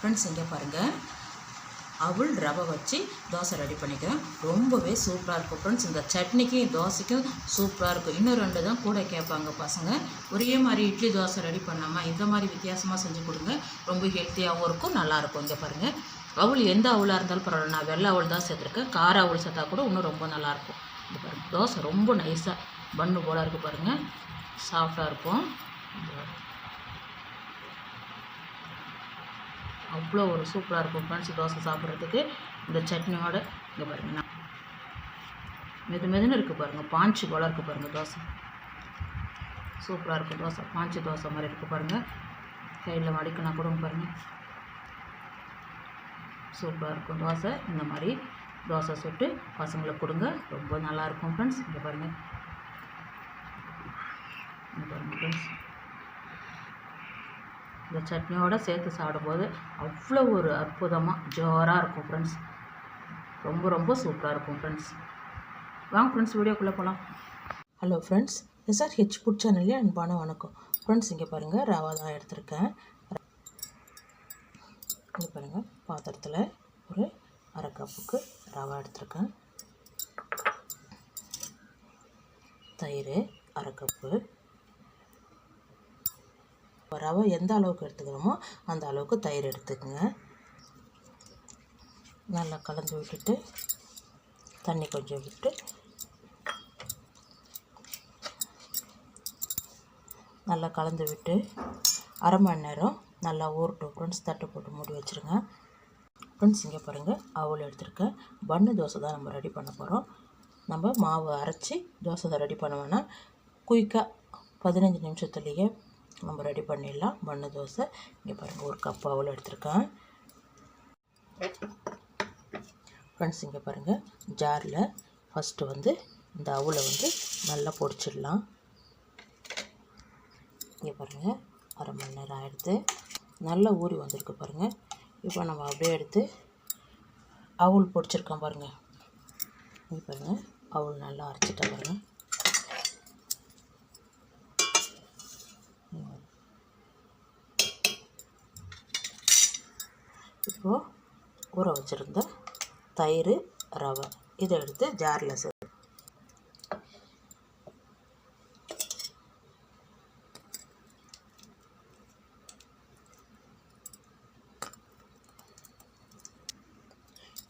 Friends இங்கே பாருங்கள், அவள் ரவை வச்சு தோசை ரெடி பண்ணிக்கிறேன். ரொம்பவே சூப்பராக இருக்கும் ஃப்ரெண்ட்ஸ். இந்த சட்னிக்கும் தோசைக்கும் சூப்பராக இருக்கும். இன்னும் 2 தான் கூட கேட்பாங்க பசங்க. ஒரே மாதிரி இட்லி தோசை ரெடி பண்ணாமல் இந்த மாதிரி வித்தியாசமாக செஞ்சு கொடுங்க. ரொம்ப ஹெல்த்தியாகவும் இருக்கும், நல்லாயிருக்கும். இங்கே பாருங்கள், அவள் எந்த அவளாக இருந்தாலும் பரவாயில்ல, நான் வெள்ளை அவள் தான் சேர்த்துருக்கேன். கார அவள் சேர்த்தா கூட இன்னும் ரொம்ப நல்லாயிருக்கும். இது பாருங்கள், தோசை ரொம்ப நைஸாக பன்னு போல் இருக்குது பாருங்கள், சாஃப்டாக இருக்கும். அவ்வளோ ஒரு சூப்பராக இருக்கும் ஃப்ரெண்ட்ஸ் தோசை சாப்பிட்றதுக்கு. இந்த சட்னியோட இங்கே பாருங்கள், மெதுன்னு இருக்குது பாருங்கள், பாஞ்சு போல் இருக்குது பாருங்கள் தோசை. சூப்பராக இருக்கும் தோசை, பாஞ்சு தோசை மாதிரி இருக்குது பாருங்கள். கையில் மடிக்கினா கூட பாருங்கள், சூப்பராக இருக்கும் தோசை. இந்த மாதிரி தோசை சுட்டு பசங்களுக்கு கொடுங்க, ரொம்ப நல்லாயிருக்கும் ஃப்ரெண்ட்ஸ். இங்கே பாருங்கள், ஃப்ரெண்ட்ஸ் இந்த சட்னியோடு சேர்த்து சாப்பிடும்போது அவ்வளோ ஒரு அற்புதமாக ஜோராக இருக்கும் ஃப்ரெண்ட்ஸ். ரொம்ப சூப்பராக இருக்கும் ஃப்ரெண்ட்ஸ். வாங்க ஃப்ரெண்ட்ஸ், வீடியோக்குள்ளே போகலாம். ஹலோ ஃப்ரெண்ட்ஸ், SRH ஃபுட் சேனல்லே அன்பான வணக்கம் ஃப்ரெண்ட்ஸ். இங்கே பாருங்கள், ரவா தான் எடுத்திருக்கேன். இங்கே பாருங்கள், பாத்திரத்தில் ஒரு 1/2 கப்புக்கு ரவா எடுத்திருக்கேன். தயிர் 1/2 கப்பு. ரவை எந்த அளவுக்கு எடுத்துக்கிறோமோ அந்த அளவுக்கு தயிர் எடுத்துக்கோங்க. நல்லா கலந்து விட்டுட்டு தண்ணி கொஞ்சம் விட்டு நல்லா கலந்து விட்டு 1/2 மணி நேரம் நல்லா ஊறட்டும் ஃப்ரெண்ட்ஸ். தட்டு போட்டு மூடி வச்சுருங்க ஃப்ரெண்ட்ஸ். இங்கே பாருங்கள், அவல் எடுத்துருக்கேன். பன்னு தோசை தான் நம்ம ரெடி பண்ண போகிறோம். நம்ம மாவு அரைச்சி தோசை தான் ரெடி பண்ணுவோன்னா குயிக்காக 15 நிமிஷத்துலேயே நம்ம ரெடி பண்ணிடலாம் பன்னு தோசை. இங்கே பாருங்கள், 1 கப் அவல் எடுத்திருக்கேன் ஃப்ரெண்ட்ஸ். இங்கே பாருங்கள், ஜாரில் ஃபஸ்ட்டு இந்த அவலை நல்லா பொடிச்சிடலாம். இங்கே பாருங்கள், 1/2 மணி நேரம் ஆகிடுது, நல்லா ஊறி வந்திருக்கு பாருங்கள். இப்போ நம்ம அப்படியே எடுத்து அவல் பொடிச்சிருக்கோம் பாருங்கள். இங்கே பாருங்கள், அவல் நல்லா அரைச்சிட்டேன் பாருங்கள். இப்போது ஊற வச்சுருந்த தயிர், ரவை இதை எடுத்து ஜாரில் சேர்த்து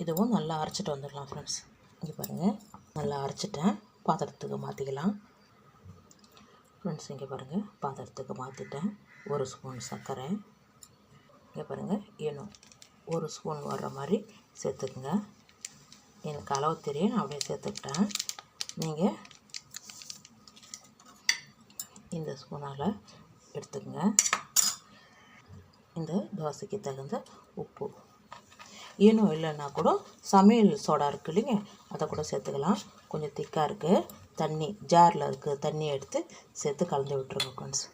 இதுவும் நல்லா அரைச்சிட்டு வந்துடலாம் ஃப்ரெண்ட்ஸ். இங்கே பாருங்கள், நல்லா அரைச்சிட்டேன். பாத்திரத்துக்கு மாற்றிக்கலாம் ஃப்ரெண்ட்ஸ். இங்கே பாருங்கள், பாத்திரத்துக்கு மாற்றிட்டேன். 1 ஸ்பூன் சர்க்கரை. இங்கே பாருங்கள், ஏனும் 1 ஸ்பூன் வர்ற மாதிரி சேர்த்துக்குங்க. எனக்கு அளவு தெரியும், நான் அப்படியே சேர்த்துக்கிட்டேன். நீங்கள் இந்த ஸ்பூனால் எடுத்துக்கங்க. இந்த தோசைக்கு தகுந்த உப்பு. ஏனும் இல்லைன்னா கூட சமையல் சோடா இருக்குது இல்லைங்க, அதை கூட சேர்த்துக்கலாம். கொஞ்சம் திக்காக இருக்குது, தண்ணி ஜாரில் இருக்குது, தண்ணியை எடுத்து சேர்த்து கலந்து விட்டுருங்க ஃப்ரெண்ட்ஸ்.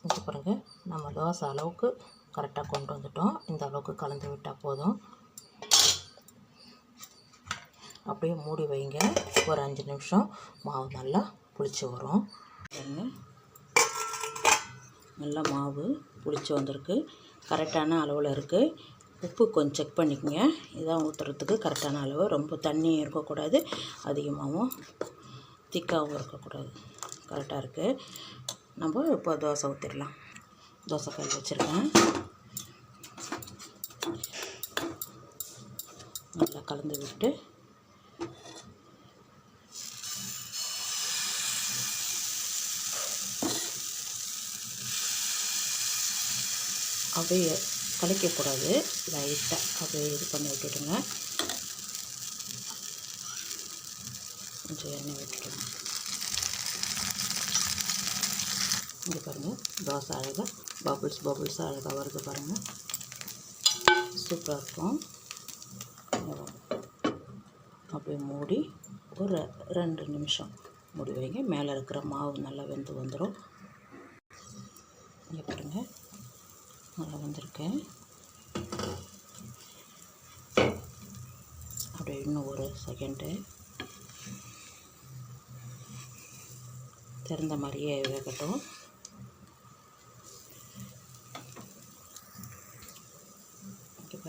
இங்கே பாருங்கள், நம்ம தோசை அளவுக்கு கரெக்டாக கொண்டு வந்துட்டோம். இந்த அளவுக்கு கலந்து விட்டால் போதும். அப்படியே மூடி வைங்க. ஒரு 5 நிமிஷம் மாவு நல்லா புளிச்சு வரும். நல்லா மாவு புளிச்சு வந்திருக்கு, கரெக்டான அளவில் இருக்குது. உப்பு கொஞ்சம் செக் பண்ணிக்கோங்க. இதான் ஊற்றுறதுக்கு கரெக்டான அளவு. ரொம்ப தண்ணியும் இருக்கக்கூடாது, அதிகமாகவும் திக்காகவும் இருக்கக்கூடாது. கரெக்டாக இருக்குது. நம்ம இப்போ தோசை ஊற்றிடலாம். தோசை கல் வச்சுருக்கேன். நல்லா கலந்து விட்டு அப்படியே கலைக்கக்கூடாது, லைட்டாக அப்படியே இது பண்ணி விட்டுடுங்க. கொஞ்சம் எண்ணெய் விட்டுடுங்க. இங்கே பாருங்கள், தோசை அழகாக பபுள்ஸாக அழகாக வருது பாருங்கள். சூப்பராக இருக்கும். அப்படியே மூடி ஒரு 2 நிமிஷம் மூடி வைங்க. மேலே இருக்கிற மாவு நல்லா வெந்து வந்துடும். இங்கே பாருங்கள், நல்லா வந்திருக்கேன். அப்படியே இன்னும் ஒரு செகண்டு திறந்த மாதிரியே வேகட்டும்.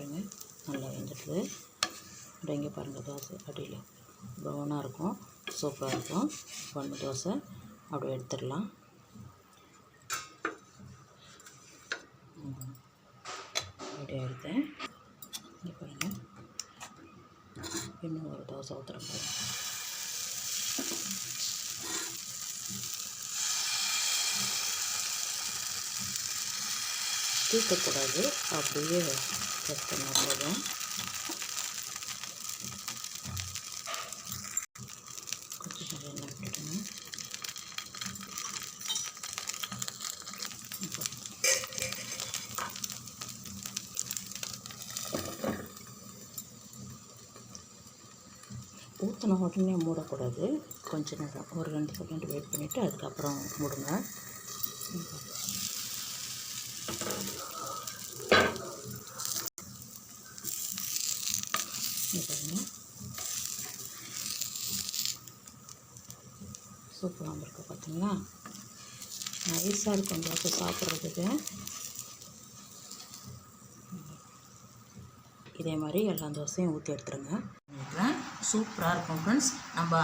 பாருங்கள் நல்லா வெந்துடுது. இங்கே பாருங்கள் தோசை அடியில் ப்ரௌனாக இருக்கும், சூப்பராக இருக்கும் பன்னு தோசை. அப்படியே எடுத்துடலாம். அப்படியே எடுத்தேன். இங்கே பாருங்கள் இன்னும் ஒரு தோசை ஊற்றுறேன் பாருங்கள். தூக்கக்கூடாது, அப்படியே ப்ரெஸ் பண்ணால் போதும். கொஞ்சம் எண்ணெய் விட்டுடுங்க. ஊற்றின உடனே மூடக்கூடாது, கொஞ்ச நேரம் ஒரு 2 செகண்ட் வெயிட் பண்ணிவிட்டு அதுக்கப்புறம் மூடுங்க. பாருங்க சூப்பராக வந்திருக்கு பார்த்தீங்களா. நைஸாக இருக்கும் தோசை சாப்பிட்றதுக்கு. இதே மாதிரி எல்லா தோசையும் ஊற்றி எடுத்துருங்க. சூப்பராக இருக்கும் ஃப்ரெண்ட்ஸ். நம்ம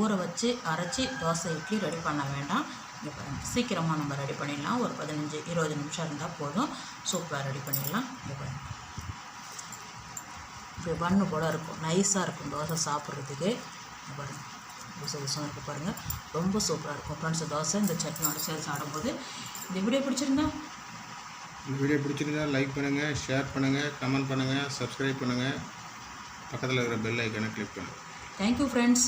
ஊற வச்சு அரைச்சி தோசை இட்லி ரெடி பண்ண வேண்டாம். இப்போ சீக்கிரமாக நம்ம ரெடி பண்ணிடலாம். ஒரு 15-20 நிமிஷம் இருந்தால் போதும். சூப்பராக ரெடி பண்ணிடலாம். இப்போ பன்னு போல் இருக்கும், நைஸாக இருக்கும் தோசை சாப்பிட்றதுக்கு. பாருங்கள் புதுசு புதுசாக இருக்குது பாருங்கள், ரொம்ப சூப்பராக இருக்கும் ஃப்ரெண்ட்ஸ் தோசை இந்த சட்னியோட சேர்த்து சாப்பிடும்போது. இந்த வீடியோ பிடிச்சிருந்தா லைக் பண்ணுங்கள், ஷேர் பண்ணுங்கள், கமெண்ட் பண்ணுங்கள், சப்ஸ்கிரைப் பண்ணுங்கள், பக்கத்தில் இருக்கிற பெல் ஐக்கானை கிளிக் பண்ணுங்கள். Thank you friends.